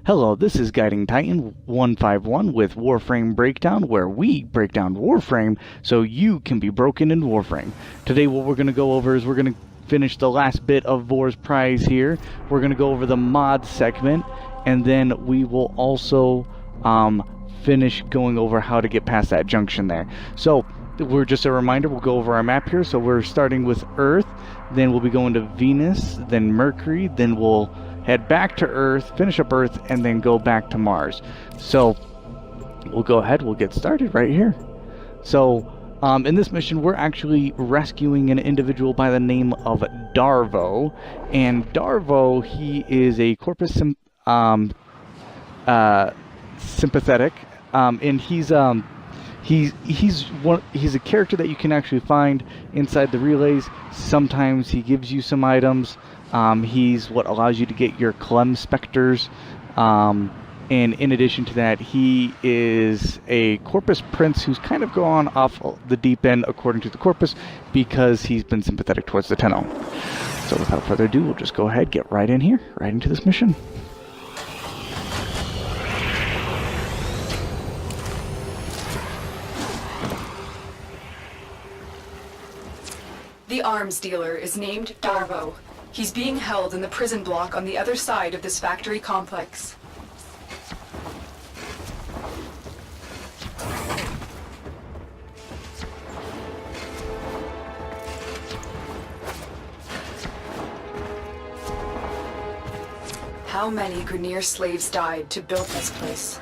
Hello, this is Guiding Titan 151 with Warframe Breakdown, where we break down Warframe so you can be broken in Warframe. Today what we're going to go over is we're going to finish the last bit of Vor's Prize here. We're going to go over the mod segment, and then we will also finish going over how to get past that junction there. So we're just a reminder, we'll go over our map here. So we're starting with Earth, then we'll be going to Venus, then Mercury, then we'll head back to Earth, finish up Earth, and then go back to Mars. So we'll go ahead, we'll get started right here. So in this mission, we're actually rescuing an individual by the name of Darvo. And Darvo, he is a corpus sympathetic, and he's a character that you can actually find inside the relays. Sometimes he gives you some items. He's what allows you to get your Rhino Specters, and in addition to that, he is a Corpus Prince who's kind of gone off the deep end according to the Corpus because he's been sympathetic towards the Tenno. So without further ado, we'll just go ahead, get right in here, right into this mission. The arms dealer is named Darvo. He's being held in the prison block on the other side of this factory complex. How many Grineer slaves died to build this place?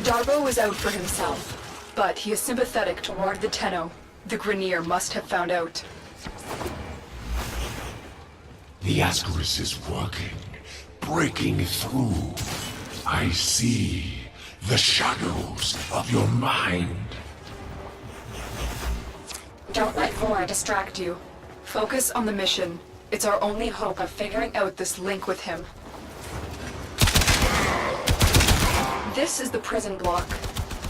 Darvo is out for himself, but he is sympathetic toward the Tenno. The Grineer must have found out. The Ascaris is working, breaking through. I see the shadows of your mind. Don't let Vor distract you. Focus on the mission. It's our only hope of figuring out this link with him. This is the prison block.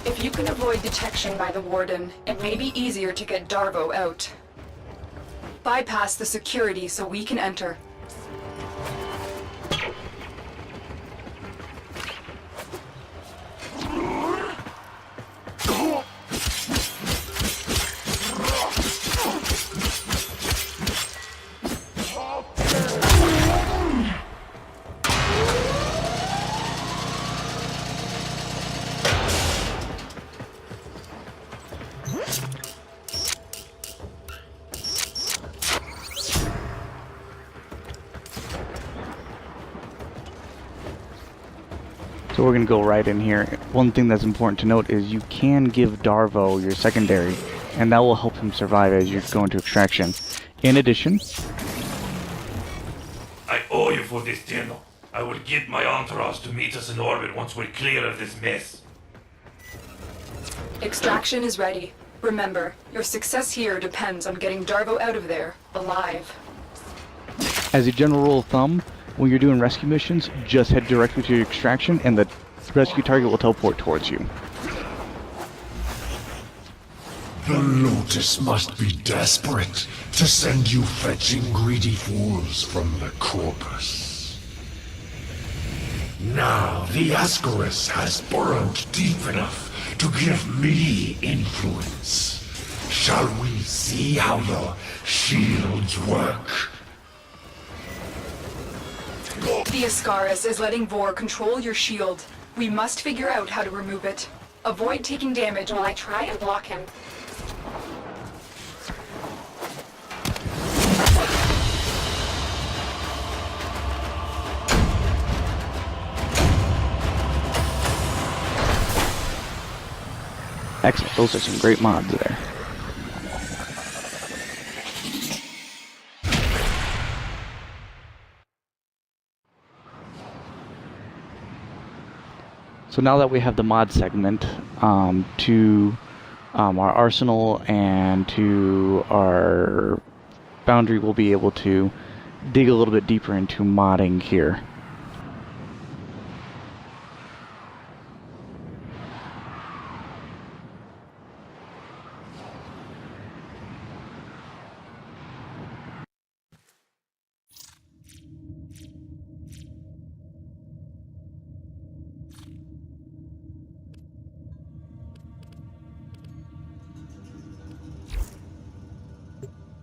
If you can avoid detection by the warden, it may be easier to get Darvo out. Bypass the security so we can enter. So we're going to go right in here. One thing that's important to note is you can give Darvo your secondary, and that will help him survive as you go into extraction. In addition, I owe you for this, Tenno. I will get my entourage to meet us in orbit once we're clear of this mess. Extraction is ready. Remember, your success here depends on getting Darvo out of there, alive. as a general rule of thumb, when you're doing rescue missions, just head directly to your extraction and the rescue target will teleport towards you. The Lotus must be desperate to send you fetching greedy fools from the Corpus. Now the Ascaris has burrowed deep enough to give me influence. Shall we see how your shields work? The Ascaris is letting Vor control your shield. We must figure out how to remove it. Avoid taking damage while I try and block him. Excellent, those are some great mods there. So now that we have the mod segment to our arsenal and to our boundary, we'll be able to dig a little bit deeper into modding here.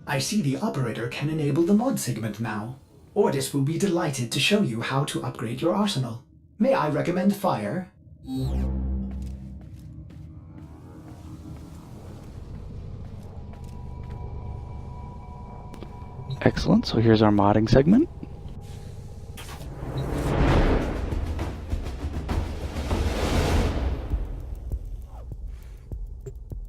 I see the operator can enable the mod segment now. Ordis will be delighted to show you how to upgrade your arsenal. May I recommend fire? Excellent, so here's our modding segment.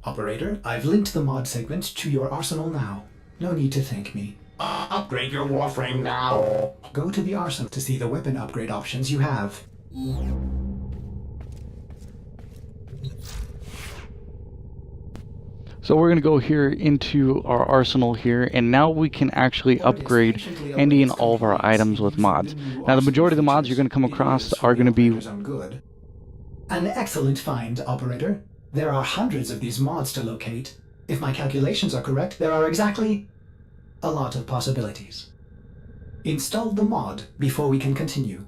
Operator, I've linked the mod segment to your arsenal now. No need to thank me. Upgrade your Warframe now. Go to the arsenal to see the weapon upgrade options you have. So we're going to go here into our arsenal here, and now we can actually upgrade any and all of our items with mods. Now the majority of the mods you're going to come across are going to be... An excellent find, operator. There are hundreds of these mods to locate. If my calculations are correct, there are exactly a lot of possibilities. Install the mod before we can continue.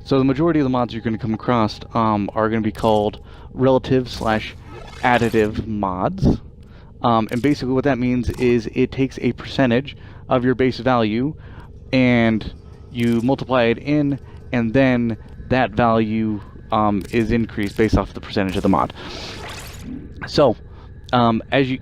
So the majority of the mods you're going to come across are going to be called relative/additive mods. And basically what that means is it takes a percentage of your base value and you multiply it in, and then that value is increased based off the percentage of the mod. So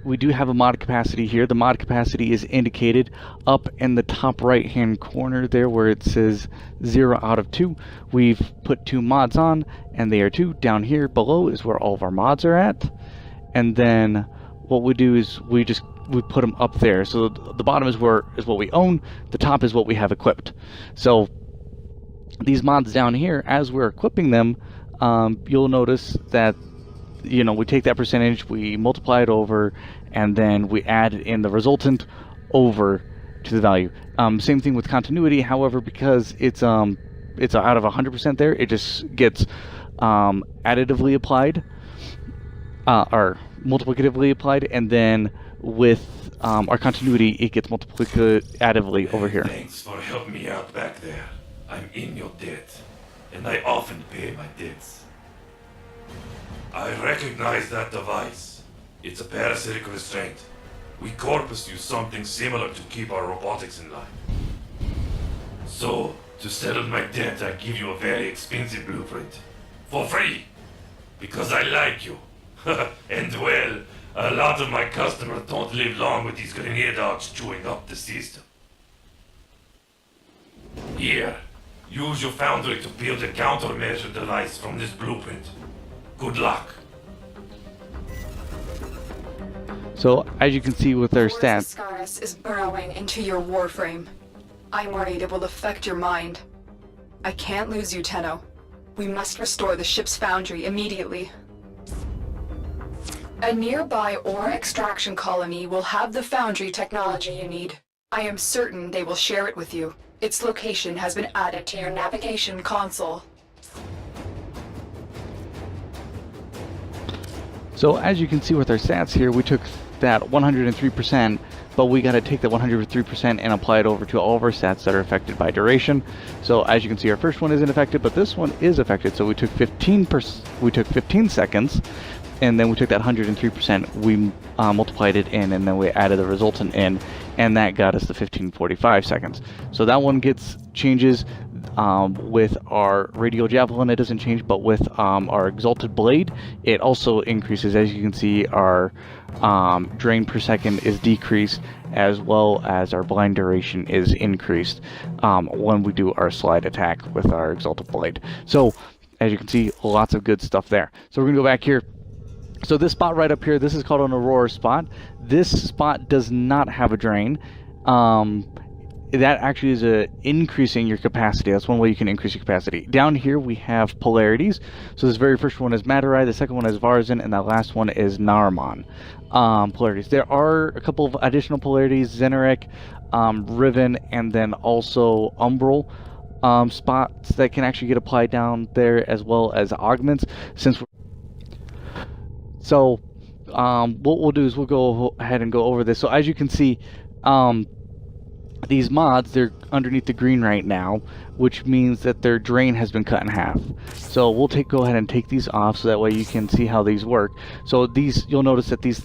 we do have a mod capacity here. The mod capacity is indicated up in the top right hand corner there where it says 0 out of 2. We've put 2 mods on and they are 2. Down here below is where all of our mods are at, and then what we do is we put them up there. So the bottom is what we own, the top is what we have equipped. So these mods down here, as we're equipping them, you'll notice that we take that percentage, we multiply it over, and then we add in the resultant over to the value. Same thing with continuity. However, because it's out of 100% there, it just gets additively applied or multiplicatively applied, and then with our continuity, it gets multiplicatively over here. Thanks for helping me out back there. I'm in your debt, and I often pay my debts. I recognize that device. It's a parasitic restraint. We Corpus use something similar to keep our robotics in line. So, to settle my debt, I give you a very expensive blueprint. For free! Because I like you. And well, a lot of my customers don't live long with these grenade dogs chewing up the system. Here, use your foundry to build a countermeasure device from this blueprint. Good luck. So as you can see with their Force stats, Ascaris is burrowing into your Warframe. I'm worried it will affect your mind. I can't lose you, Tenno. We must restore the ship's foundry immediately. A nearby ore extraction colony will have the foundry technology you need. I am certain they will share it with you. Its location has been added to your navigation console. so as you can see with our stats here, we took that 103%, but we got to take that 103% and apply it over to all of our stats that are affected by duration. So as you can see, our first one isn't affected, but this one is affected. So we took 15 seconds, and then we took that 103%, we multiplied it in, and then we added the resultant in, and that got us the 1545 seconds. So that one gets changes. With our radial javelin, it doesn't change, but with our exalted blade, it also increases. As you can see, our drain per second is decreased, as well as our blind duration is increased when we do our slide attack with our exalted blade. So as you can see, lots of good stuff there. So we're gonna go back here. So this spot right up here, this is called an Aurora spot. This spot does not have a drain. That actually is increasing your capacity. That's one way you can increase your capacity. Down here we have polarities. So this very first one is Matarai, the second one is Varzin, and that last one is Narmon. Polarities. There are a couple of additional polarities, Zenerek, Riven, and then also Umbral spots that can actually get applied down there, as well as augments. So what we'll do is we'll go ahead and go over this. So as you can see, these mods, they're underneath the green right now, which means that their drain has been cut in half. So we'll go ahead and take these off so that way you can see how these work. So these, you'll notice that these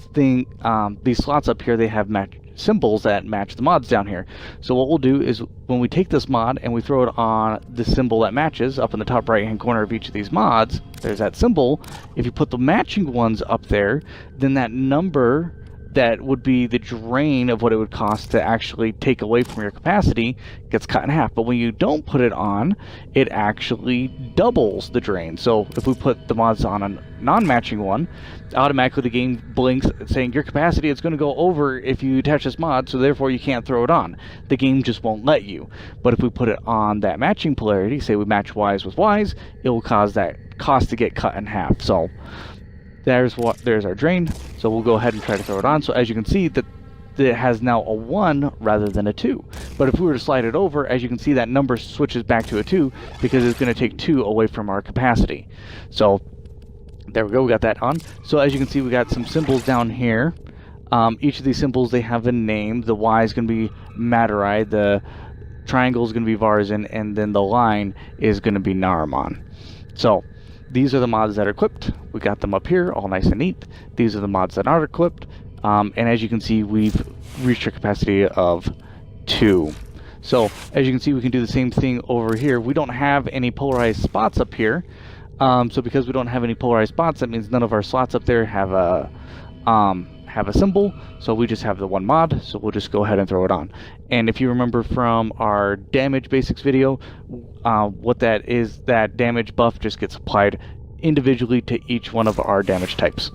slots up here, they have symbols that match the mods down here. So what we'll do is when we take this mod and we throw it on the symbol that matches up in the top right hand corner of each of these mods, there's that symbol. If you put the matching ones up there, then that number that would be the drain of what it would cost to actually take away from your capacity gets cut in half. But when you don't put it on, it actually doubles the drain. So if we put the mods on a non-matching one, automatically the game blinks saying your capacity is going to go over if you attach this mod, so therefore you can't throw it on. The game just won't let you. But if we put it on that matching polarity, say we match Ys with Ys, it will cause that cost to get cut in half. So there's our drain. So we'll go ahead and try to throw it on. So as you can see, that it has now a 1 rather than a 2. But if we were to slide it over, as you can see, that number switches back to a 2 because it's going to take 2 away from our capacity. So there we go, we got that on. So as you can see, we got some symbols down here. Each of these symbols, they have a name. The Y is going to be Madurai, the triangle is going to be Varzin, and then the line is going to be Naramon. So these are the mods that are equipped. We got them up here, all nice and neat. These are the mods that aren't equipped. And as you can see, we've reached a capacity of 2. So as you can see, we can do the same thing over here. We don't have any polarized spots up here. So because we don't have any polarized spots, that means none of our slots up there have a symbol. So we just have the one mod. So we'll just go ahead and throw it on. And if you remember from our damage basics video, what that is, that damage buff just gets applied individually to each one of our damage types.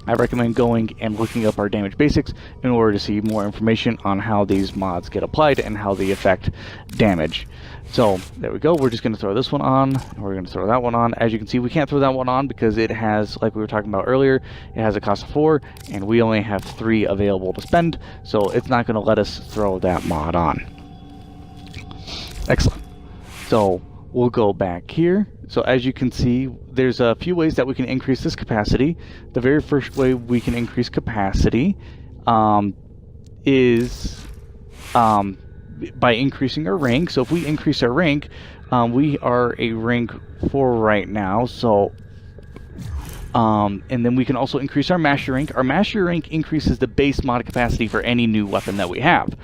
I recommend going and looking up our damage basics in order to see more information on how these mods get applied and how they affect damage. So there we go. We're just going to throw this one on. We're going to throw that one on. As you can see, we can't throw that one on because it has, like we were talking about earlier, it has a cost of 4 and we only have 3 available to spend. So it's not going to let us throw that mod on. Excellent. So we'll go back here. So as you can see, there's a few ways that we can increase this capacity. The very first way we can increase capacity is by increasing our rank. So if we increase our rank, we are a rank 4 right now. So and then we can also increase our mastery rank. Our mastery rank increases the base mod capacity for any new weapon that we have.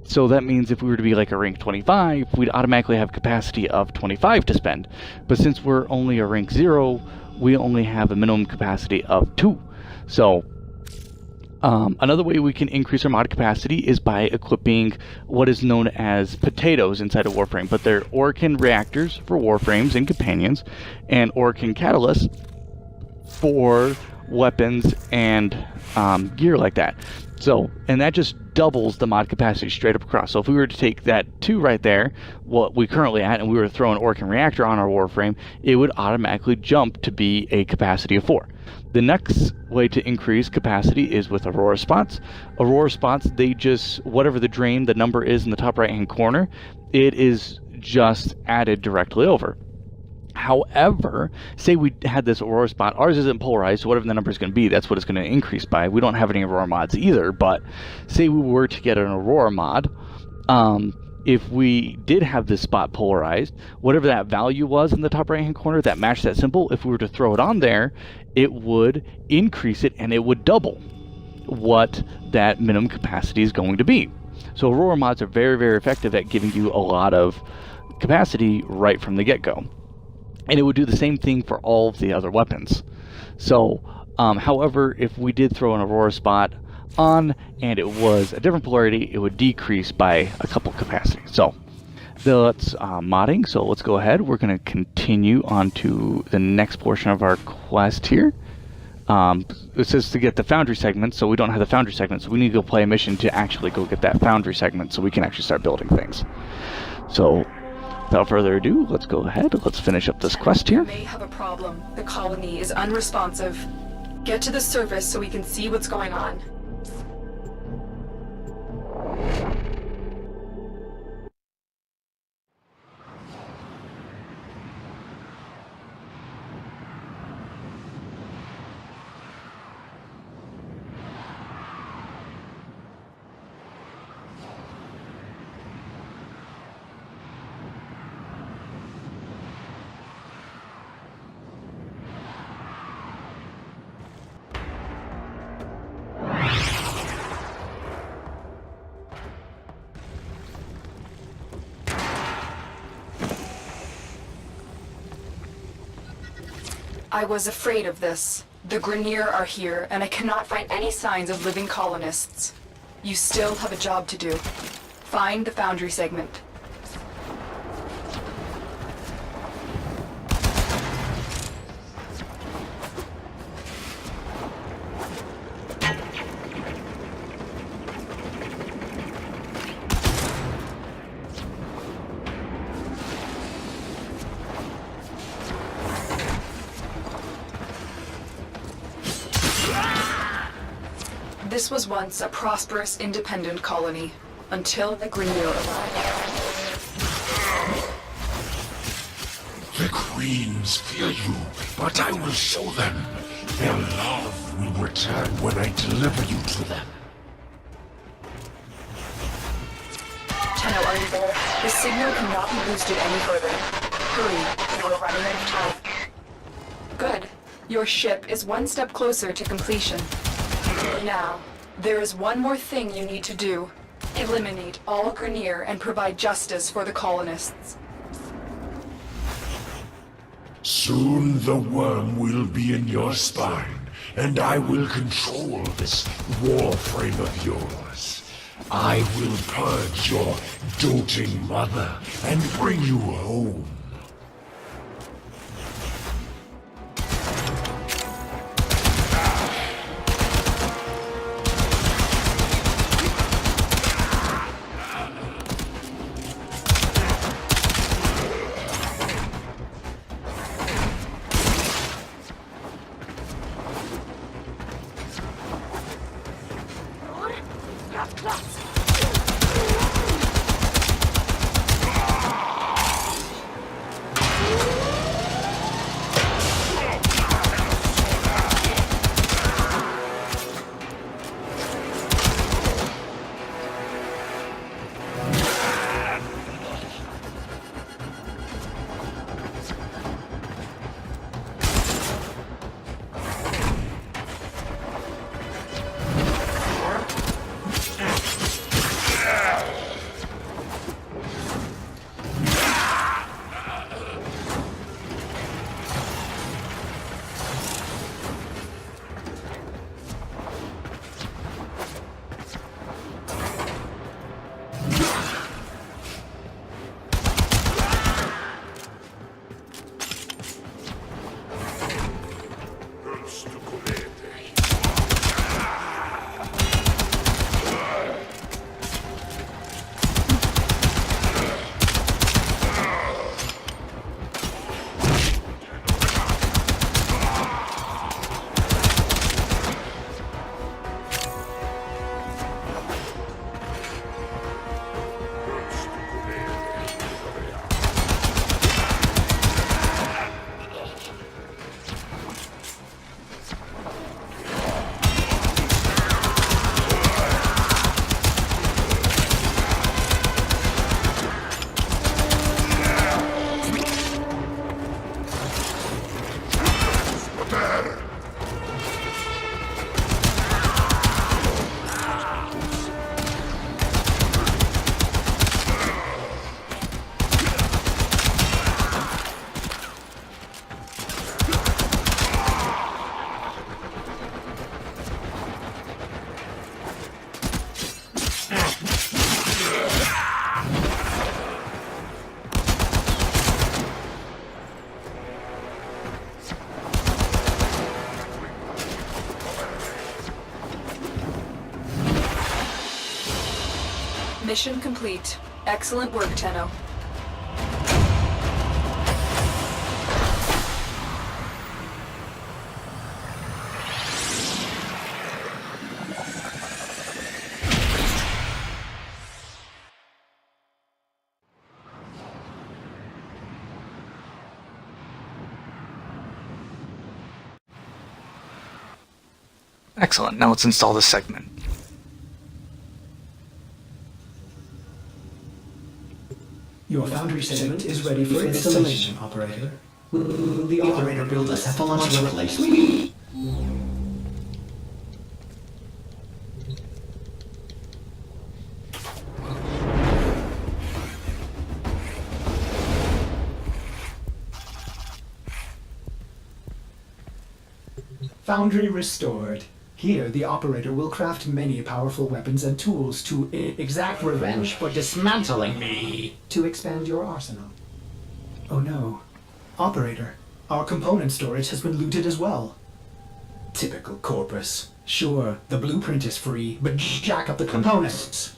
So that means if we were to be like a rank 25, we'd automatically have capacity of 25 to spend. But since we're only a rank 0, we only have a minimum capacity of 2. So another way we can increase our mod capacity is by equipping what is known as potatoes inside of Warframe. But they're Orokin reactors for Warframes and companions, and Orokin catalysts for weapons and gear like that. So, and that just doubles the mod capacity straight up across. So if we were to take that 2 right there, what we currently at, and we were to throw an Orokin reactor on our Warframe, it would automatically jump to be a capacity of 4. The next way to increase capacity is with Aurora Spots. Aurora Spots, they just, whatever the drain, the number is in the top right hand corner, it is just added directly over. However, say we had this Aurora spot, ours isn't polarized, so whatever the number is going to be, that's what it's going to increase by. We don't have any Aurora mods either, but say we were to get an Aurora mod, if we did have this spot polarized, whatever that value was in the top right hand corner that matched that symbol, if we were to throw it on there, it would increase it and it would double what that minimum capacity is going to be. So Aurora mods are very, very effective at giving you a lot of capacity right from the get-go. And it would do the same thing for all of the other weapons. So, however, if we did throw an Aurora spot on and it was a different polarity, it would decrease by a couple capacity. So, that's modding. So let's go ahead. We're going to continue on to the next portion of our quest here. It says to get the foundry segment, so we don't have the foundry segment, so we need to go play a mission to actually go get that foundry segment so we can actually start building things. So, without further ado, let's go ahead. Let's finish up this quest here. We may have a problem. The colony is unresponsive. Get to the surface so we can see what's going on. I was afraid of this. The Grineer are here, and I cannot find any signs of living colonists. You still have a job to do. Find the Foundry segment. This was once a prosperous, independent colony, until the Grineer arrived. The queens fear you, but I will show them. Their love will return when I deliver you to them. Tenno, are you there? The signal cannot be boosted any further. Hurry, you are running out of time. Good. Your ship is one step closer to completion. Now, there is one more thing you need to do. Eliminate all Grineer and provide justice for the colonists. Soon the worm will be in your spine, and I will control this Warframe of yours. I will purge your doting mother and bring you home. Mission complete. Excellent work, Tenno. Excellent. Now let's install the segment. Your Foundry segment is ready for installation, operator. Will the operator build a cephalon to replace me? Foundry restored. Here, the operator will craft many powerful weapons and tools to exact revenge for dismantling me. To expand your arsenal. Oh no. Operator, our component storage has been looted as well. Typical Corpus. Sure, the blueprint is free, but jack up the components.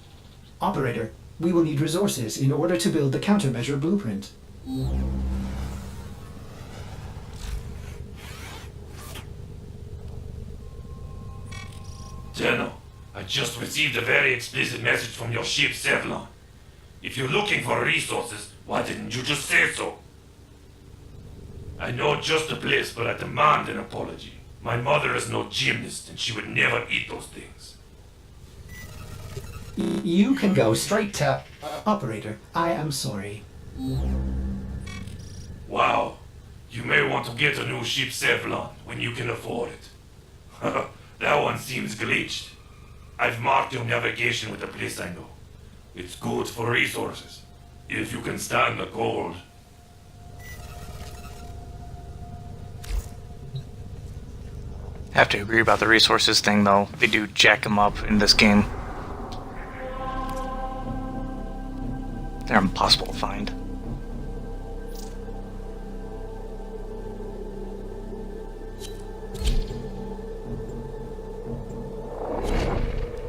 Operator, we will need resources in order to build the countermeasure blueprint. Tenno, I just received a very explicit message from your ship, Sevlon. If you're looking for resources, why didn't you just say so? I know just the place, but I demand an apology. My mother is no gymnast, and she would never eat those things. You can go straight to... Operator, I am sorry. Wow. You may want to get a new ship, Sevlon, when you can afford it. That one seems glitched. I've marked your navigation with a place I know. It's good for resources, if you can stand the cold. Have to agree about the resources thing, though. They do jack them up in this game. They're impossible to find.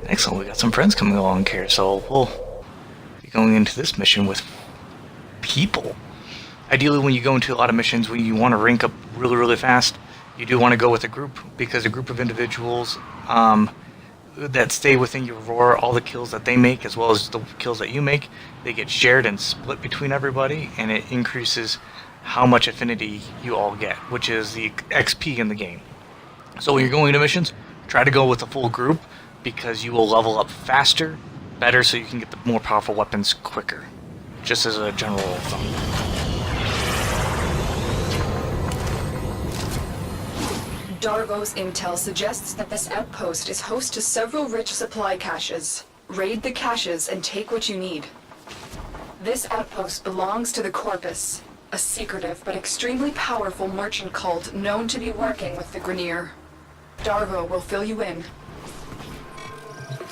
Excellent, we got some friends coming along here, so we'll be going into this mission with people. Ideally, when you go into a lot of missions, when you want to rank up really, really fast, you do want to go with a group, because a group of individuals that stay within your roar, all the kills that they make, as well as the kills that you make, they get shared and split between everybody, and it increases how much affinity you all get, which is the XP in the game. So when you're going into missions, try to go with a full group, because you will level up faster, better, so you can get the more powerful weapons quicker. Just as a general rule of thumb. Darvo's intel suggests that this outpost is host to several rich supply caches. Raid the caches and take what you need. This outpost belongs to the Corpus, a secretive but extremely powerful merchant cult known to be working with the Grineer. Darvo will fill you in.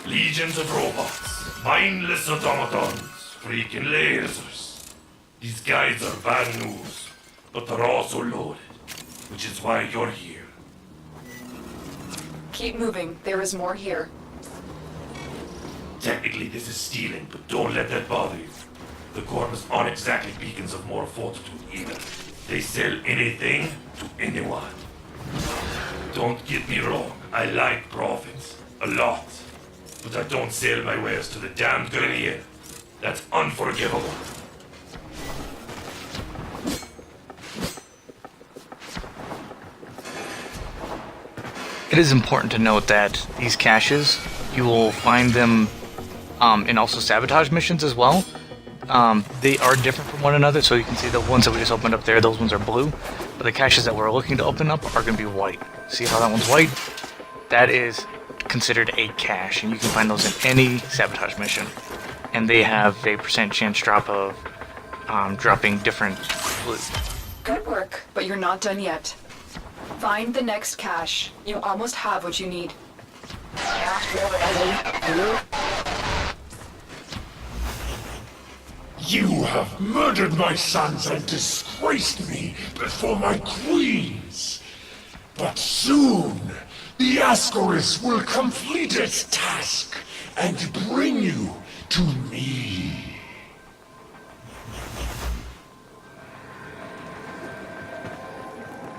Legions of robots, mindless automatons, freaking lasers. These guys are bad news, but they're also loaded, which is why you're here. Keep moving, there is more here. Technically this is stealing, but don't let that bother you. The Corpus aren't exactly beacons of moral fortitude either. They sell anything to anyone. Don't get me wrong, I like profits, a lot. But I don't sell my wares to the damned Grineer. That's unforgivable. It is important to note that these caches, you will find them in also sabotage missions as well. They are different from one another, so you can see the ones that we just opened up there, those ones are blue. But the caches that we're looking to open up are going to be white. See how that one's white? That is considered a cache, and you can find those in any sabotage mission. And they have a % chance drop of dropping different blue. Good work, but you're not done yet. Find the next cache. You almost have what you need. You have murdered my sons and disgraced me before my queens. But soon, the Ascaris will complete its task and bring you to me.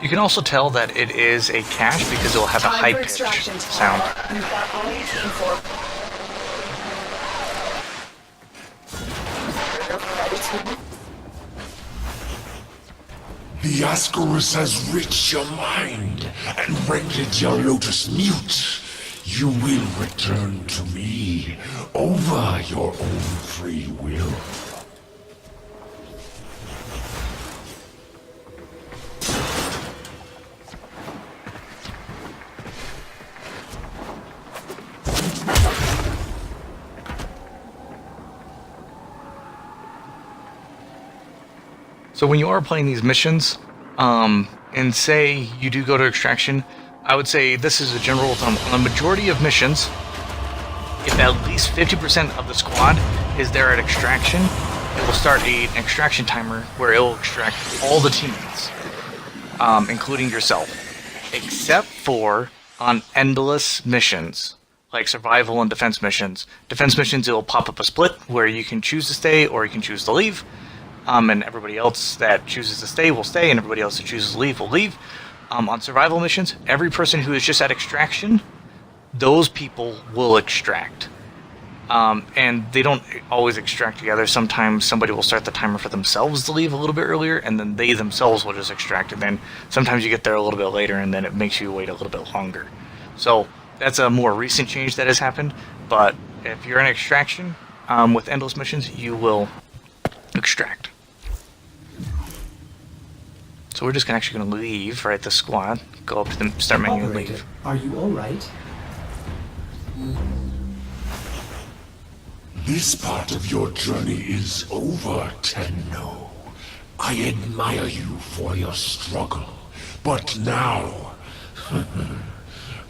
You can also tell that it is a cache because it will have a high-pitched sound. You've got all you came for. The Ascaris has reached your mind and rendered your lotus mute. You will return to me over your own free will. So when you are playing these missions, and say you do go to extraction, I would say this is a general rule of thumb. On the majority of missions, if at least 50% of the squad is there at extraction, it will start an extraction timer where it will extract all the teammates, including yourself, except for on endless missions, like survival and defense missions. Defense missions, it will pop up a split where you can choose to stay or you can choose to leave, and everybody else that chooses to stay will stay, and everybody else that chooses to leave will leave. On survival missions, every person who is just at extraction, those people will extract. And they don't always extract together. Sometimes somebody will start the timer for themselves to leave a little bit earlier, and then they themselves will just extract. And then sometimes you get there a little bit later, and then it makes you wait a little bit longer. So that's a more recent change that has happened. But if you're in extraction with endless missions, you will extract. So we're just actually going to leave, right, the squad, go up to the start menu and leave. Are you alright? This part of your journey is over, Tenno. I admire you for your struggle, but now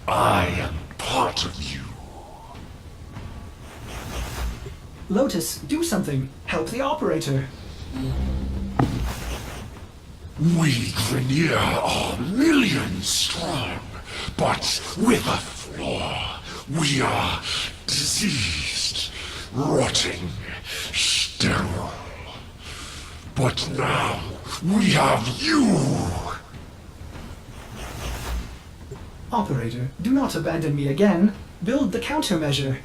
I am part of you. Lotus, do something. Help the operator. We Grineer are millions strong, but with a flaw. We are diseased, rotting, sterile. But now we have you! Operator, do not abandon me again. Build the countermeasure.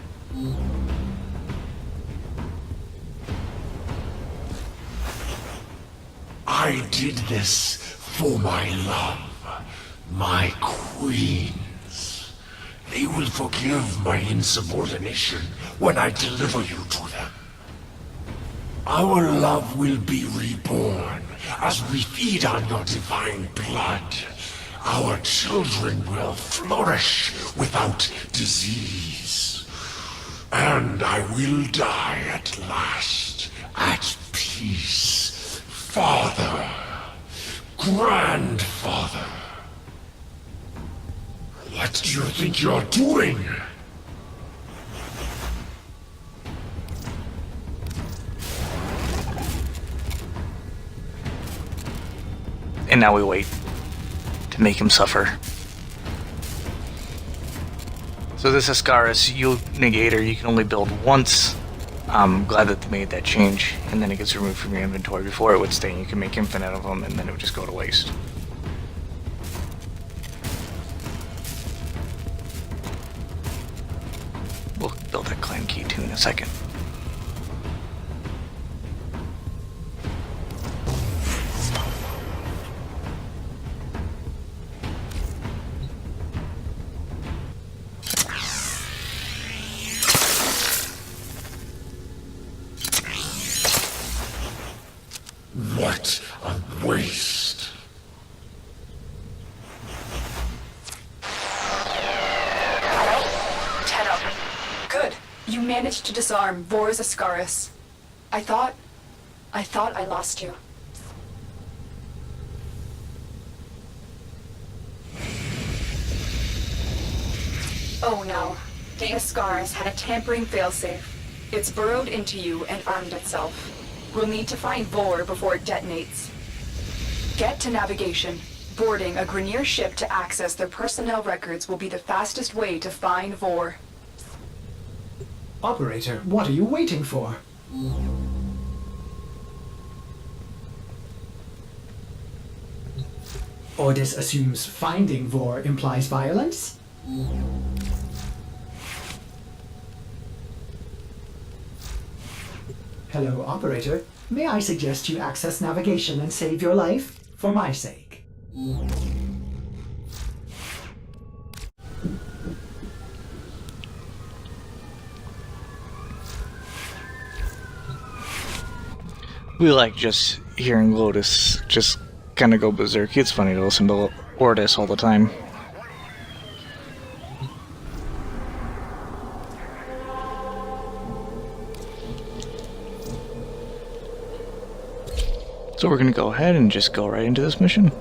I did this for my love, my queens. They will forgive my insubordination when I deliver you to them. Our love will be reborn as we feed on your divine blood. Our children will flourish without disease. And I will die at last, at peace. Father, grandfather, what do you think you're doing? And now we wait to make him suffer. So this Ascaris Negator you can only build once. I'm glad that they made that change, and then it gets removed from your inventory. Before it would stay, and you can make infinite of them, and then it would just go to waste. We'll build that clan key too in a second. What a waste. Tenno. Good. You managed to disarm Vor's Ascaris. I thought I lost you. Oh no. The Ascaris had a tampering failsafe. It's burrowed into you and armed itself. We'll need to find Vor before it detonates. Get to navigation. Boarding a Grineer ship to access their personnel records will be the fastest way to find Vor. Operator, what are you waiting for? Ordis assumes finding Vor implies violence? Hello, Operator. May I suggest you access navigation and save your life? For my sake. We like just hearing Lotus just kind of go berserk. It's funny to listen to Ordis all the time. So we're going to go ahead and just go right into this mission.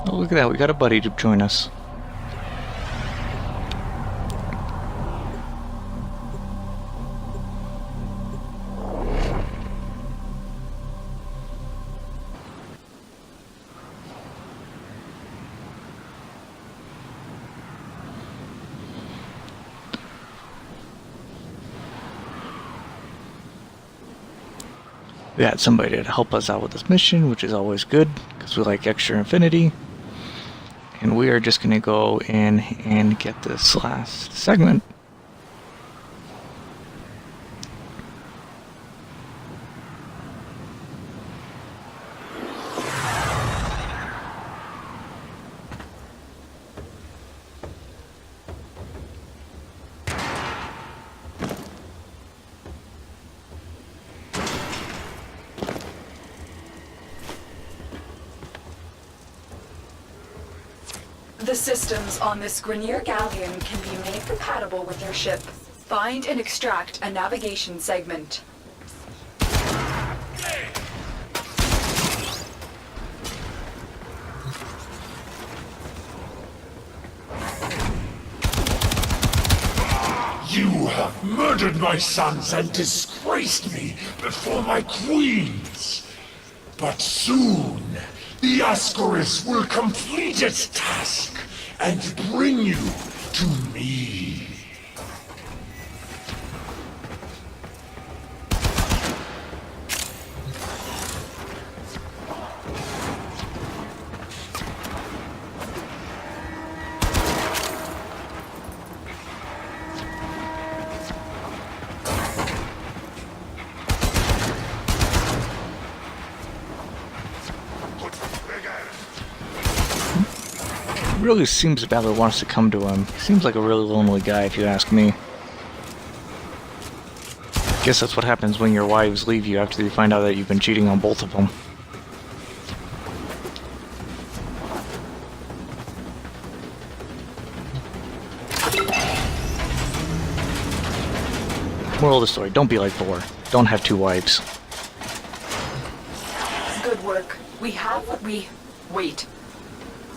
Oh, look at that. We got a buddy to join us. We had somebody to help us out with this mission, which is always good, because we like extra infinity. And we are just going to go in and get this last segment. The systems on this Grenier galleon can be made compatible with your ship. Find and extract a navigation segment. You have murdered my sons and disgraced me before my queens. But soon, the Ascaris will complete its task and bring you to me. Really seems Ballard wants to come to him. He seems like a really lonely guy, if you ask me. Guess that's what happens when your wives leave you after you find out that you've been cheating on both of them. Moral of the story, don't be like Thor. Don't have two wives. Good work. We have what we... Wait.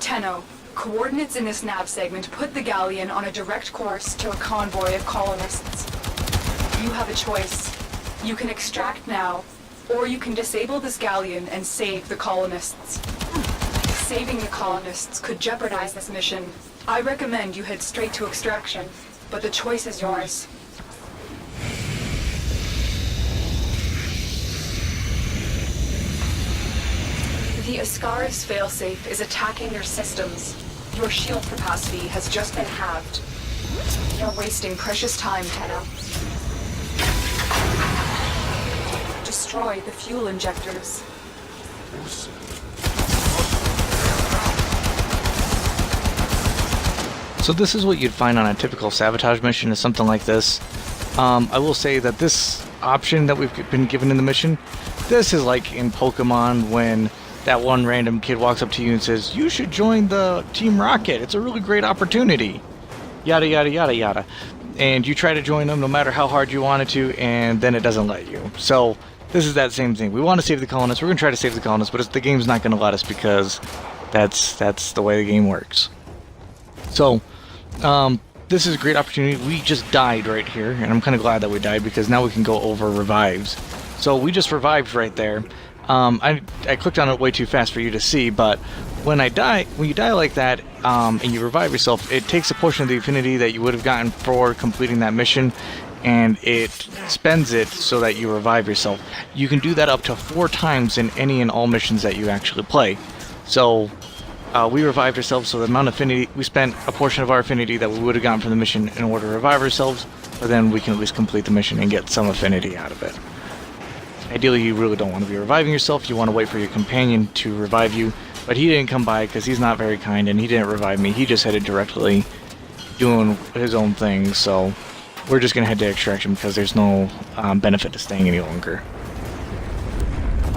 Tenno. Coordinates in this nav segment put the galleon on a direct course to a convoy of colonists. You have a choice. You can extract now, or you can disable this galleon and save the colonists. Saving the colonists could jeopardize this mission. I recommend you head straight to extraction, but the choice is yours. The Ascaris failsafe is attacking your systems. Your shield capacity has just been halved. You're wasting precious time, Tenno. Destroy the fuel injectors. So this is what you'd find on a typical sabotage mission, is something like this. I will say that this option that we've been given in the mission, this is like in Pokemon when that one random kid walks up to you and says, "You should join the Team Rocket. It's a really great opportunity." Yada, yada, yada, yada. And you try to join them no matter how hard you wanted to, and then it doesn't let you. So this is that same thing. We want to save the colonists. We're going to try to save the colonists, but the game's not going to let us because that's the way the game works. So this is a great opportunity. We just died right here, and I'm kind of glad that we died because now we can go over revives. So we just revived right there. I clicked on it way too fast for you to see, but when you die like that, and you revive yourself, it takes a portion of the affinity that you would have gotten for completing that mission, and it spends it so that you revive yourself. You can do that up to 4 times in any and all missions that you actually play. So we revived ourselves, so the amount of affinity, we spent a portion of our affinity that we would have gotten from the mission in order to revive ourselves, but then we can at least complete the mission and get some affinity out of it. Ideally, you really don't want to be reviving yourself. You want to wait for your companion to revive you. But he didn't come by because he's not very kind, and he didn't revive me. He just headed directly doing his own thing. So we're just going to head to extraction because there's no benefit to staying any longer.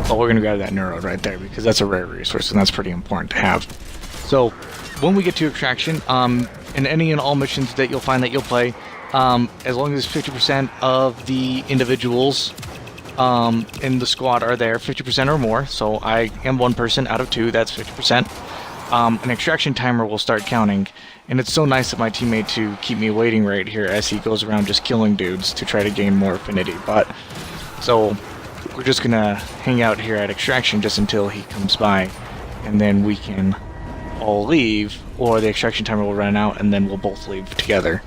But we're going to grab that neuro right there because that's a rare resource, and that's pretty important to have. So when we get to extraction, in any and all missions that you'll find that you'll play, as long as 50% of the individuals in the squad are there, 50% or more, so I am one person out of 2, that's 50%. an extraction timer will start counting, and it's so nice of my teammate to keep me waiting right here as he goes around just killing dudes to try to gain more affinity. But so we're just gonna hang out here at extraction just until he comes by, and then we can all leave, or the extraction timer will run out and then we'll both leave together.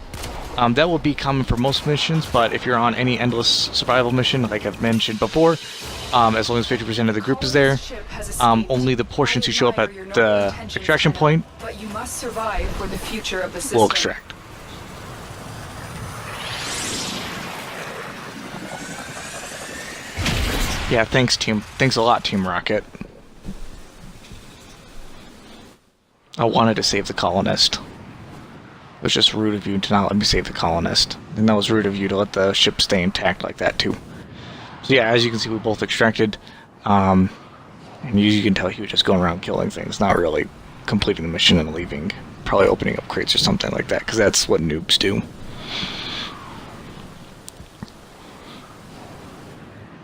That will be common for most missions, but if you're on any endless survival mission, like I've mentioned before, as long as 50% of the group is there, only the portions who show up at the extraction point But you must survive for the future of the system. will extract. Yeah, thanks team. Thanks a lot, Team Rocket. I wanted to save the colonist. It was just rude of you to not let me save the colonist. And that was rude of you to let the ship stay intact like that, too. So yeah, as you can see, we both extracted. And you can tell he was just going around killing things, not really completing the mission and leaving. Probably opening up crates or something like that, because that's what noobs do.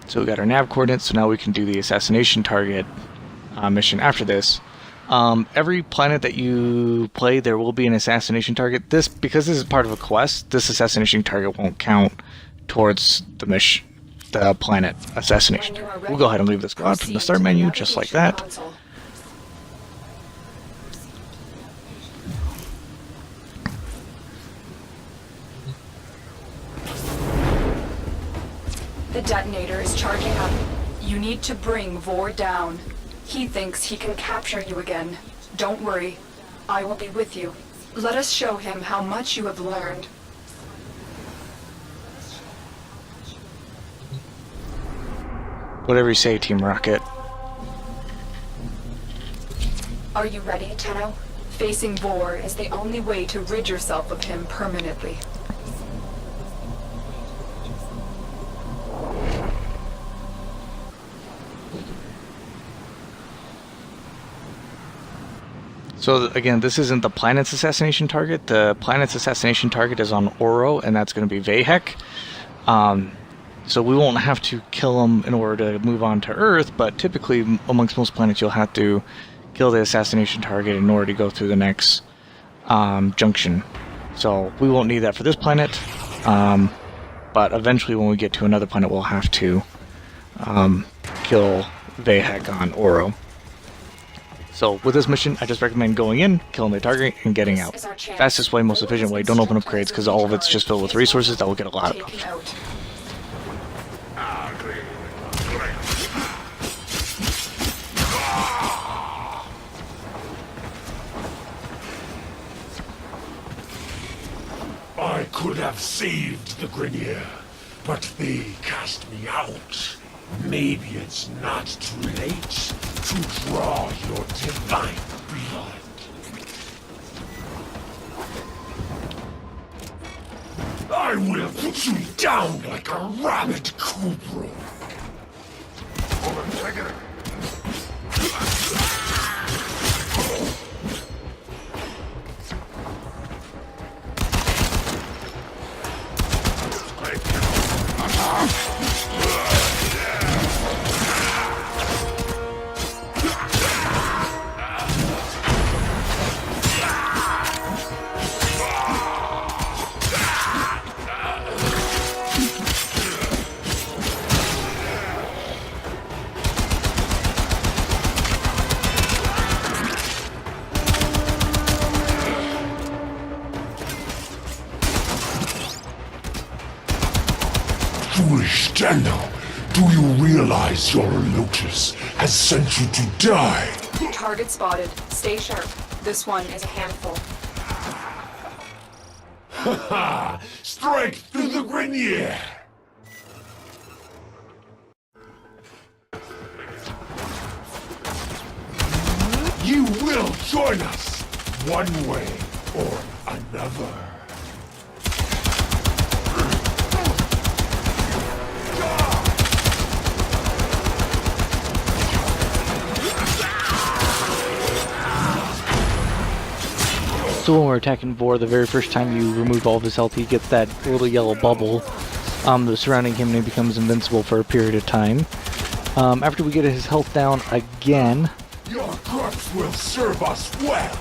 So we got our nav coordinates, so now we can do the assassination target mission after this. Every planet that you play, there will be an assassination target. Because this is part of a quest, this assassination target won't count towards the planet assassination. We'll go ahead and leave this squad from the start menu, just like that. The detonator is charging up. You need to bring Vor down. He thinks he can capture you again. Don't worry. I will be with you. Let us show him how much you have learned. Whatever you say, Team Rocket. Are you ready, Tenno? Facing Vor is the only way to rid yourself of him permanently. So again, this isn't the planet's assassination target. The planet's assassination target is on Oro, and that's going to be Vahek. So we won't have to kill him in order to move on to Earth, but typically amongst most planets you'll have to kill the assassination target in order to go through the next junction. So we won't need that for this planet, but eventually when we get to another planet we'll have to kill Vahek on Oro. So with this mission, I just recommend going in, killing the target, and getting out. Fastest way, most efficient way. Don't open up crates because all of it's just filled with resources that will get a lot of. I could have saved the Grenier, but they cast me out. Maybe it's not too late to draw your divine blood. I will put you down like a rabid cobra. Foolish Tenno, do you realize your Lotus has sent you to die? Target spotted. Stay sharp. This one is a handful. Ha! Strike through the Grenier! You will join us, one way or another. So when we're attacking Vor, the very first time you remove all of his health, he gets that little yellow bubble surrounding him, and he becomes invincible for a period of time. After we get his health down again, Your corpse will serve us well.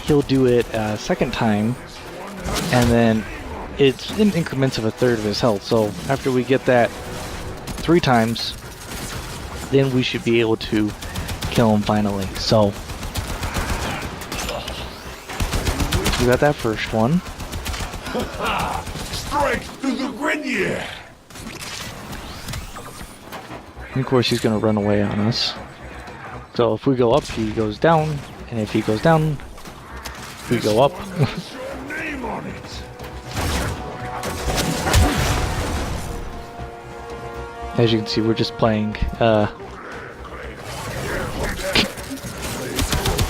He'll do it a second time, and then it's in increments of a third of his health. So after we get that 3 times, then we should be able to kill him finally. So we got that first one. Strike to the Grenier! And of course he's going to run away on us. So if we go up, he goes down, and if he goes down, we go up. Your name on it. As you can see, we're just playing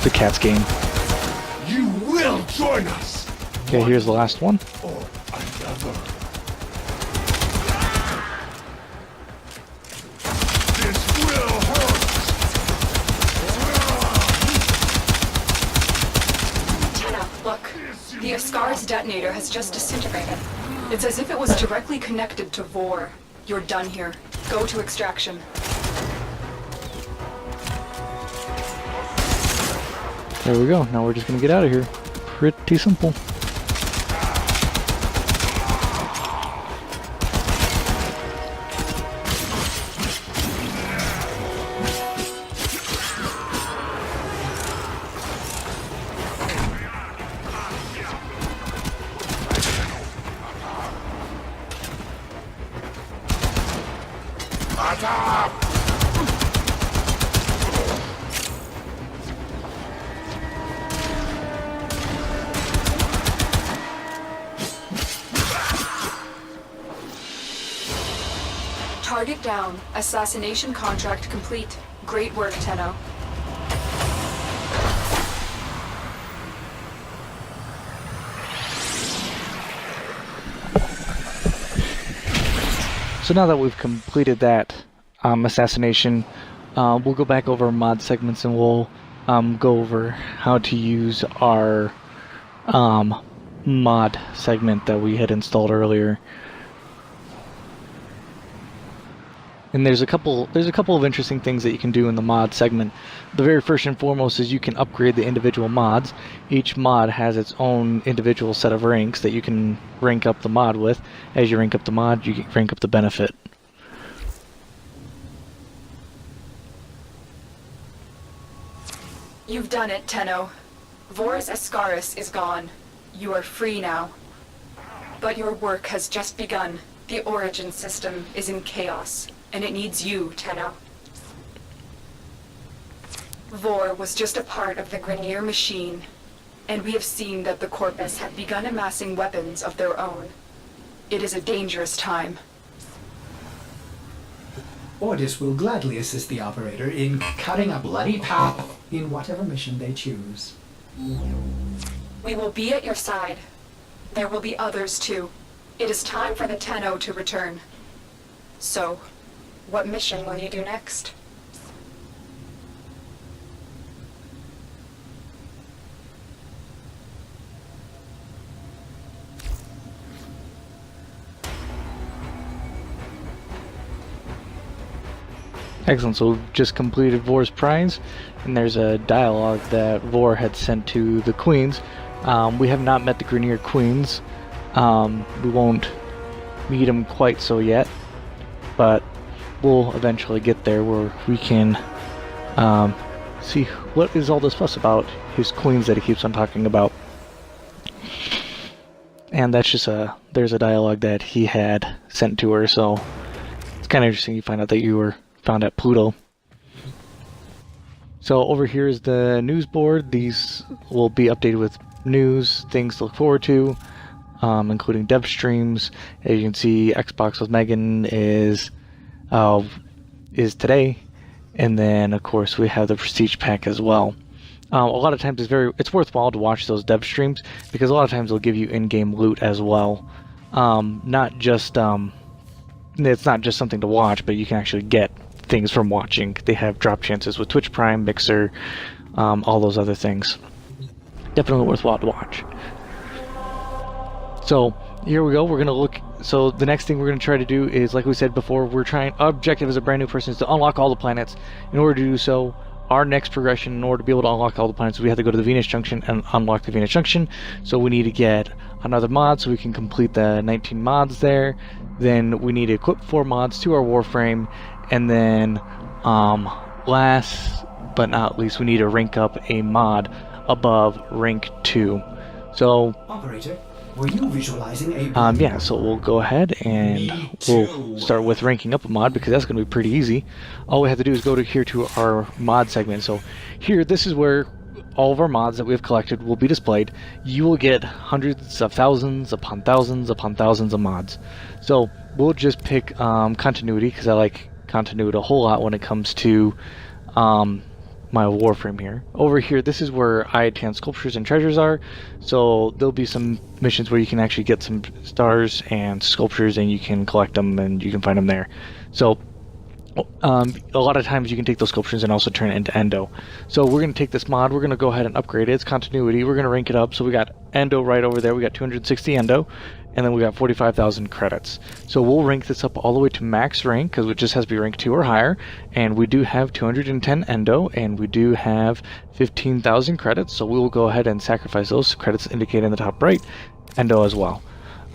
the cat's game. You will join us. Okay, here's the last one. Or another. This will hurt. Tenno, look. The Ascaris detonator has just disintegrated. It's as if it was directly connected to Vor. You're done here. Go to extraction. There we go. Now we're just gonna get out of here. Pretty simple. Target down. Assassination contract complete. Great work, Tenno. So now that we've completed that assassination, we'll go back over mod segments and we'll go over how to use our mod segment that we had installed earlier. And there's a couple of interesting things that you can do in the mod segment. The very first and foremost is you can upgrade the individual mods. Each mod has its own individual set of ranks that you can rank up the mod with. As you rank up the mod, you rank up the benefit. You've done it, Tenno. Vor's Ascaris is gone. You are free now. But your work has just begun. The origin system is in chaos, and it needs you, Tenno. Vor was just a part of the Grenier machine, and we have seen that the Corpus have begun amassing weapons of their own. It is a dangerous time. Ordis will gladly assist the operator in cutting a bloody path in whatever mission they choose. We will be at your side. There will be others too. It is time for the Tenno to return. So, what mission will you do next? Excellent, so we've just completed Vor's prize, and there's a dialogue that Vor had sent to the queens. We have not met the Grenier queens. We won't meet them quite so yet, but we'll eventually get there where we can see what is all this fuss about his queens that he keeps on talking about. And that's just there's a dialogue that he had sent to her, so it's kind of interesting you find out that you were found at Pluto. So over here is the news board. These will be updated with news, things to look forward to, including dev streams. As you can see, Xbox with Megan is today, and then of course we have the Prestige Pack as well. A lot of times it's worthwhile to watch those dev streams because a lot of times they'll give you in-game loot as well. Not just it's not just something to watch, but you can actually get things from watching. They have drop chances with Twitch Prime, Mixer, all those other things. Definitely worthwhile to watch. So here we go. We're gonna look. So the next thing we're gonna try to do is, like we said before, our objective as a brand new person is to unlock all the planets. In order to do so, our next progression, in order to be able to unlock all the planets, we have to go to the Venus Junction and unlock the Venus Junction. So we need to get another mod so we can complete the 19 mods there. Then we need to equip 4 mods to our Warframe, and then last but not least, we need to rank up a mod above rank 2. So Operator, were you visualizing a... yeah, so we'll go ahead and we'll start with ranking up a mod, because that's going to be pretty easy. All we have to do is go to here to our mod segment. So here, this is where all of our mods that we have collected will be displayed. You will get hundreds of thousands upon thousands upon thousands of mods. So we'll just pick continuity, because I like continuity a whole lot when it comes to my Warframe here. Over here, this is where I-10 sculptures and treasures are. So there'll be some missions where you can actually get some stars and sculptures, and you can collect them and you can find them there. So a lot of times you can take those sculptures and also turn it into Endo. So we're going to take this mod, we're going to go ahead and upgrade it. It's continuity, we're going to rank it up. So we got Endo right over there, we got 260 Endo, and then we got 45,000 credits. So we'll rank this up all the way to max rank, because it just has to be rank 2 or higher. And we do have 210 Endo, and we do have 15,000 credits. So we will go ahead and sacrifice those credits indicated in the top right, Endo as well.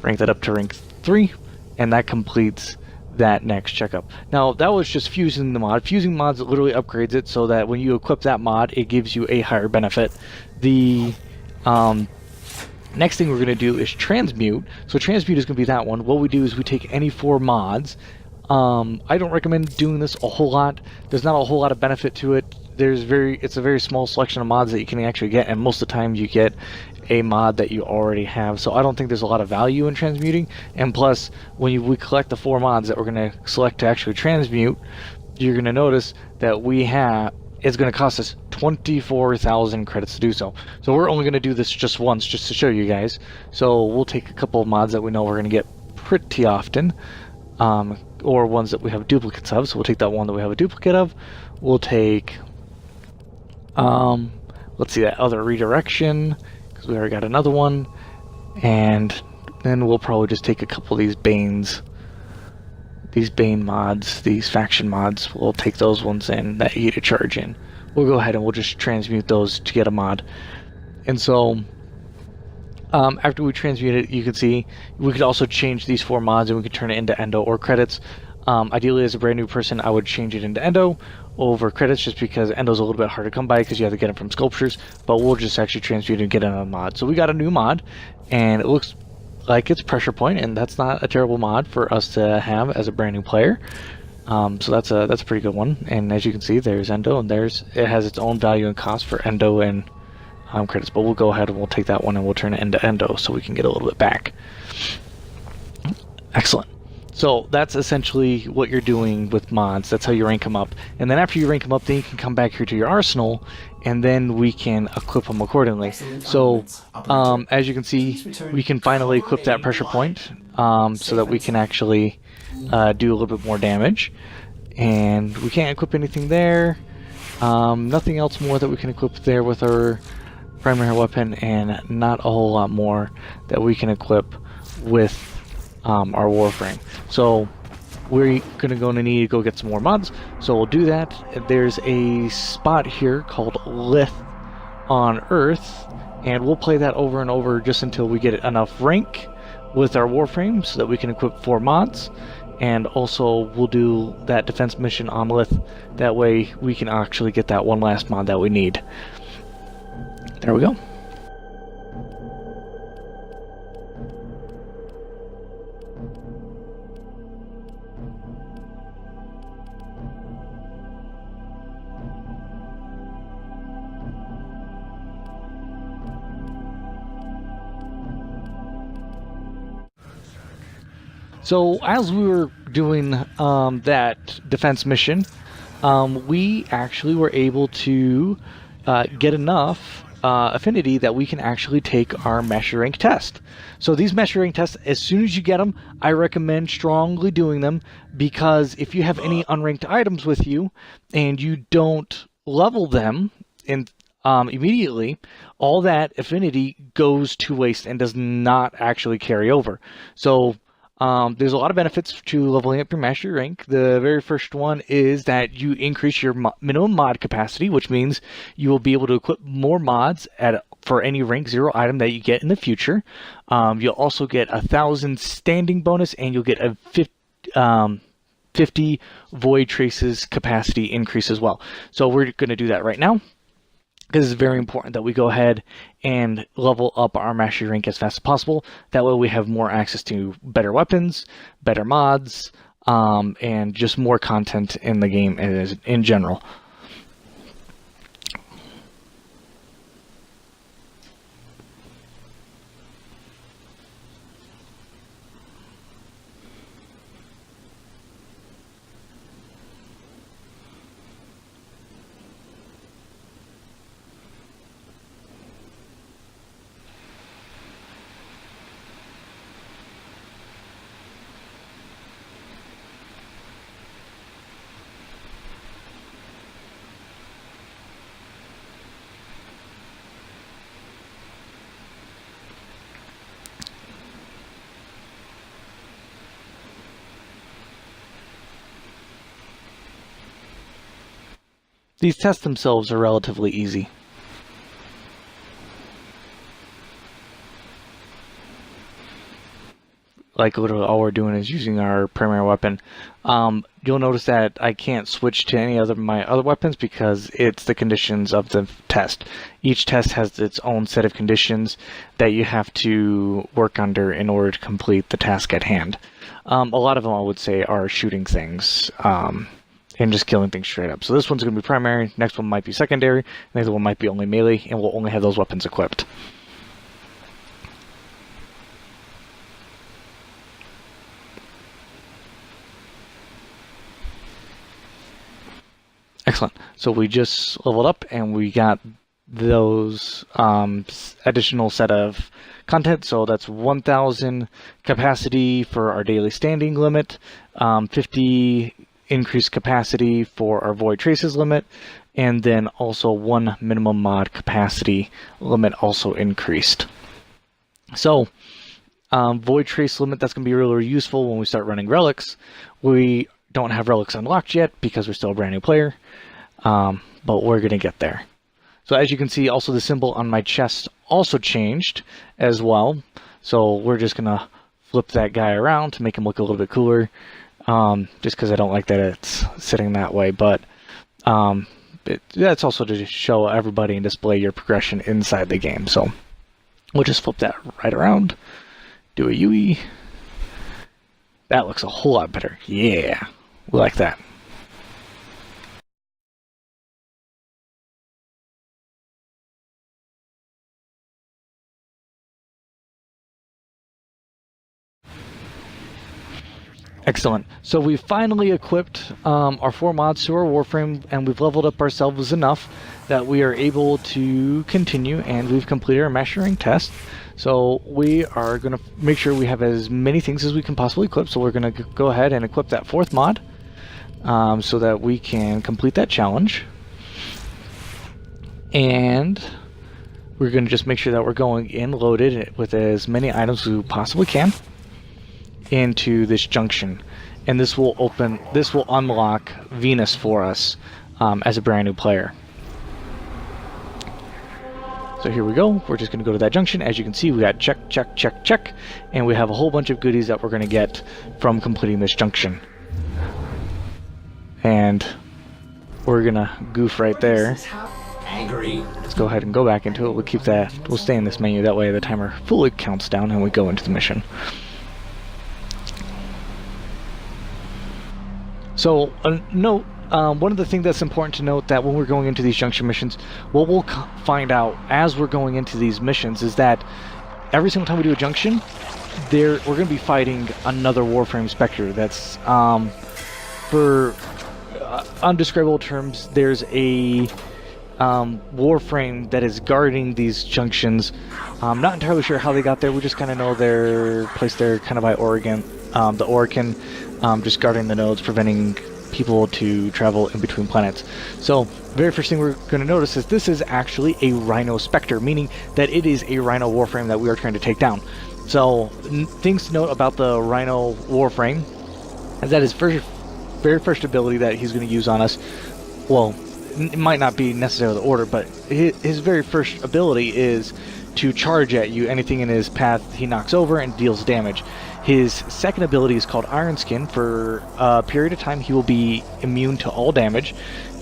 Rank that up to rank 3, and that completes that next checkup. Now that was just fusing the mod. Fusing mods literally upgrades it so that when you equip that mod, it gives you a higher benefit. The next thing we're going to do is transmute. So transmute is going to be that one. What we do is we take any 4 mods. I don't recommend doing this a whole lot. There's not a whole lot of benefit to it. It's a very small selection of mods that you can actually get, and most of the time you get a mod that you already have. So I don't think there's a lot of value in transmuting. And plus, when we collect the 4 mods that we're going to select to actually transmute, you're going to notice that it's going to cost us 24,000 credits to do so. So we're only going to do this just once, just to show you guys. So we'll take a couple of mods that we know we're going to get pretty often, or ones that we have duplicates of. So we'll take that one that we have a duplicate of. We'll take, let's see, that other redirection, because we already got another one. And then we'll probably just take a couple of these Bane mods, these faction mods. We'll take those ones in that you to charge in. We'll go ahead and we'll just transmute those to get a mod. And so after we transmute it, you can see we could also change these 4 mods, and we could turn it into Endo or credits. Ideally, as a brand new person, I would change it into Endo over credits, just because Endo's a little bit harder to come by because you have to get them from sculptures. But we'll just actually transmute and get another mod. So we got a new mod, and it looks like it's Pressure Point, and that's not a terrible mod for us to have as a brand new player. So that's a pretty good one. And as you can see, there's Endo, and it has its own value and cost for Endo and credits. But we'll go ahead and we'll take that one and we'll turn it into Endo so we can get a little bit back. Excellent. So that's essentially what you're doing with mods. That's how you rank them up. And then after you rank them up, then you can come back here to your arsenal, and then we can equip them accordingly. So as you can see, we can finally equip that pressure point, so that we can actually do a little bit more damage. And we can't equip anything there. Nothing else more that we can equip there with our primary weapon, and not a whole lot more that we can equip with our Warframe. So we're going to need to go get some more mods. So we'll do that. There's a spot here called Lith on Earth, and we'll play that over and over just until we get enough rank with our Warframe so that we can equip 4 mods. And also we'll do that defense mission on Lith. That way we can actually get that one last mod that we need. There we go. So as we were doing that defense mission, we actually were able to get enough affinity that we can actually take our mesh rank test. So these mesh rank tests, as soon as you get them, I recommend strongly doing them, because if you have any unranked items with you and you don't level them immediately, all that affinity goes to waste and does not actually carry over. So There's a lot of benefits to leveling up your mastery rank. The very first one is that you increase your minimum mod capacity, which means you will be able to equip more mods for any rank 0 item that you get in the future. You'll also get 1,000 standing bonus, and you'll get a 50 void traces capacity increase as well. So we're going to do that right now, because it's very important that we go ahead and level up our mastery rank as fast as possible. That way we have more access to better weapons, better mods, and just more content in the game in general. These tests themselves are relatively easy. Like literally all we're doing is using our primary weapon. You'll notice that I can't switch to any of my other weapons because it's the conditions of the test. Each test has its own set of conditions that you have to work under in order to complete the task at hand. A lot of them I would say are shooting things. And just killing things straight up. So this one's going to be primary, next one might be secondary, next one might be only melee, and we'll only have those weapons equipped. Excellent. So we just leveled up and we got those additional set of content. So that's 1,000 capacity for our daily standing limit, 50 increased capacity for our void traces limit, and then also 1 minimum mod capacity limit also increased. So void trace limit, that's going to be really useful when we start running relics. We don't have relics unlocked yet because we're still a brand new player, but we're going to get there. So as you can see, also the symbol on my chest also changed as well. So we're just going to flip that guy around to make him look a little bit cooler. Just because I don't like that it's sitting that way, but that's also to show everybody and display your progression inside the game. So we'll just flip that right around, do a UE. That looks a whole lot better. Yeah, we like that. Excellent. So we finally equipped our 4 mods to our Warframe, and we've leveled up ourselves enough that we are able to continue, and we've completed our mastery rank test. So we are going to make sure we have as many things as we can possibly equip. So we're going to go ahead and equip that 4th mod so that we can complete that challenge. And we're going to just make sure that we're going in loaded with as many items as we possibly can into this junction, and this will unlock Venus for us as a brand new player. So here we go. We're just going to go to that junction. As you can see, we got check, check, check, check, and we have a whole bunch of goodies that we're going to get from completing this junction. And we're going to goof right there. Let's go ahead and go back into it. We'll keep that. We'll stay in this menu. That way the timer fully counts down and we go into the mission. So, note, one of the things that's important to note that when we're going into these junction missions, what we'll find out as we're going into these missions is that every single time we do a junction, we're going to be fighting another Warframe Specter. That's, for undescribable terms, there's a Warframe that is guarding these junctions. I'm not entirely sure how they got there. We just kind of know they're placed there kind of by Oregon, the Orkin. Just guarding the nodes, preventing people to travel in between planets. So, very first thing we're going to notice is this is actually a Rhino Specter, meaning that it is a Rhino Warframe that we are trying to take down. So, things to note about the Rhino Warframe is that his very first ability that he's going to use on us, well, it might not be necessarily the order, but his very first ability is to charge at you. Anything in his path he knocks over and deals damage. His second ability is called Iron Skin. For a period of time, he will be immune to all damage.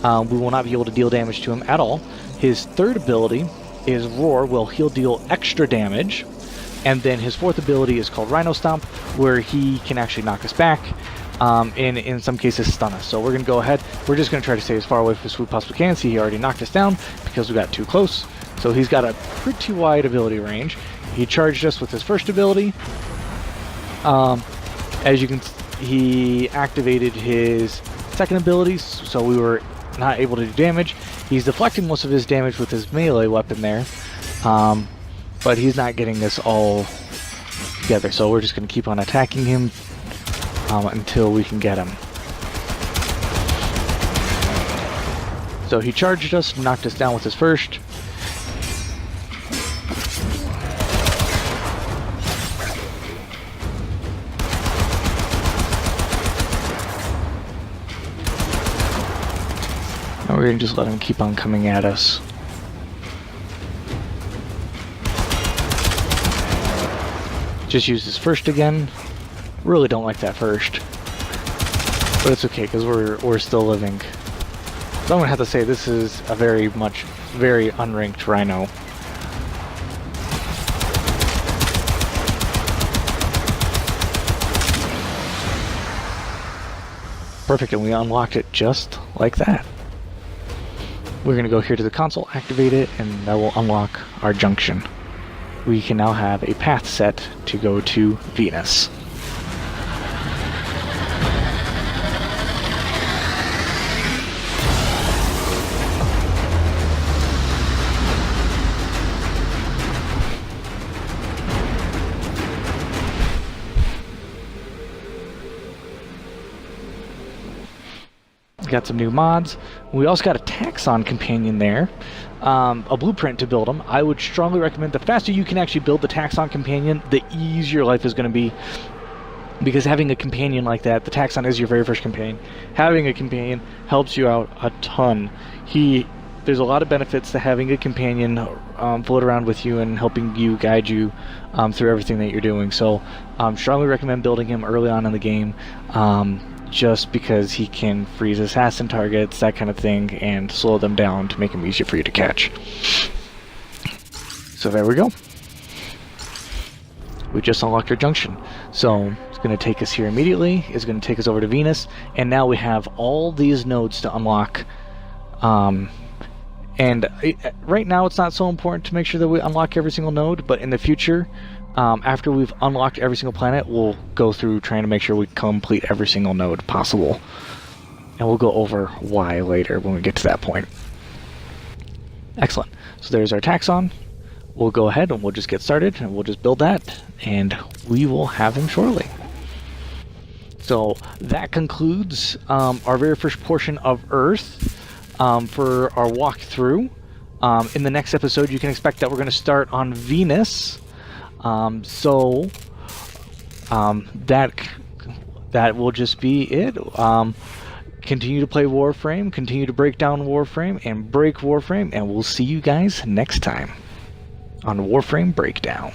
We will not be able to deal damage to him at all. His third ability is Roar, where he'll deal extra damage. And then his fourth ability is called Rhino Stomp, where he can actually knock us back, and in some cases stun us. So we're going to go ahead. We're just going to try to stay as far away from as we possibly can. See, he already knocked us down because we got too close. So he's got a pretty wide ability range. He charged us with his first ability. As you can he activated his second ability, so we were not able to do damage. He's deflecting most of his damage with his melee weapon there, but he's not getting us all together, so we're just going to keep on attacking him until we can get him. So he charged us, knocked us down with his first. We're going to just let him keep on coming at us. Just use his first again. Really don't like that first. But it's okay, because we're still living. So I'm going to have to say this is a very unranked Rhino. Perfect, and we unlocked it just like that. We're going to go here to the console, activate it, and that will unlock our junction. We can now have a path set to go to Venus. Got some new mods. We also got a Taxxon companion there, a blueprint to build them. I would strongly recommend, the faster you can actually build the Taxxon companion, the easier life is going to be, because having a companion like that, the Taxxon is your very first companion, having a companion helps you out a ton. There's a lot of benefits to having a companion float around with you and helping you, guide you through everything that you're doing. So strongly recommend building him early on in the game, just because he can freeze assassin targets, that kind of thing, and slow them down to make them easier for you to catch. So there we go. We just unlocked our junction. So it's going to take us here immediately. It's going to take us over to Venus, and now we have all these nodes to unlock. Right now it's not so important to make sure that we unlock every single node, but in the future, after we've unlocked every single planet, we'll go through trying to make sure we complete every single node possible. And we'll go over why later when we get to that point. Excellent. So there's our Taxxon. We'll go ahead and we'll just get started, and we'll just build that, and we will have him shortly. So that concludes our very first portion of Earth for our walkthrough. In the next episode, you can expect that we're going to start on Venus. That will just be it. Continue to play Warframe, continue to break down Warframe, and break Warframe, and we'll see you guys next time on Warframe Breakdown.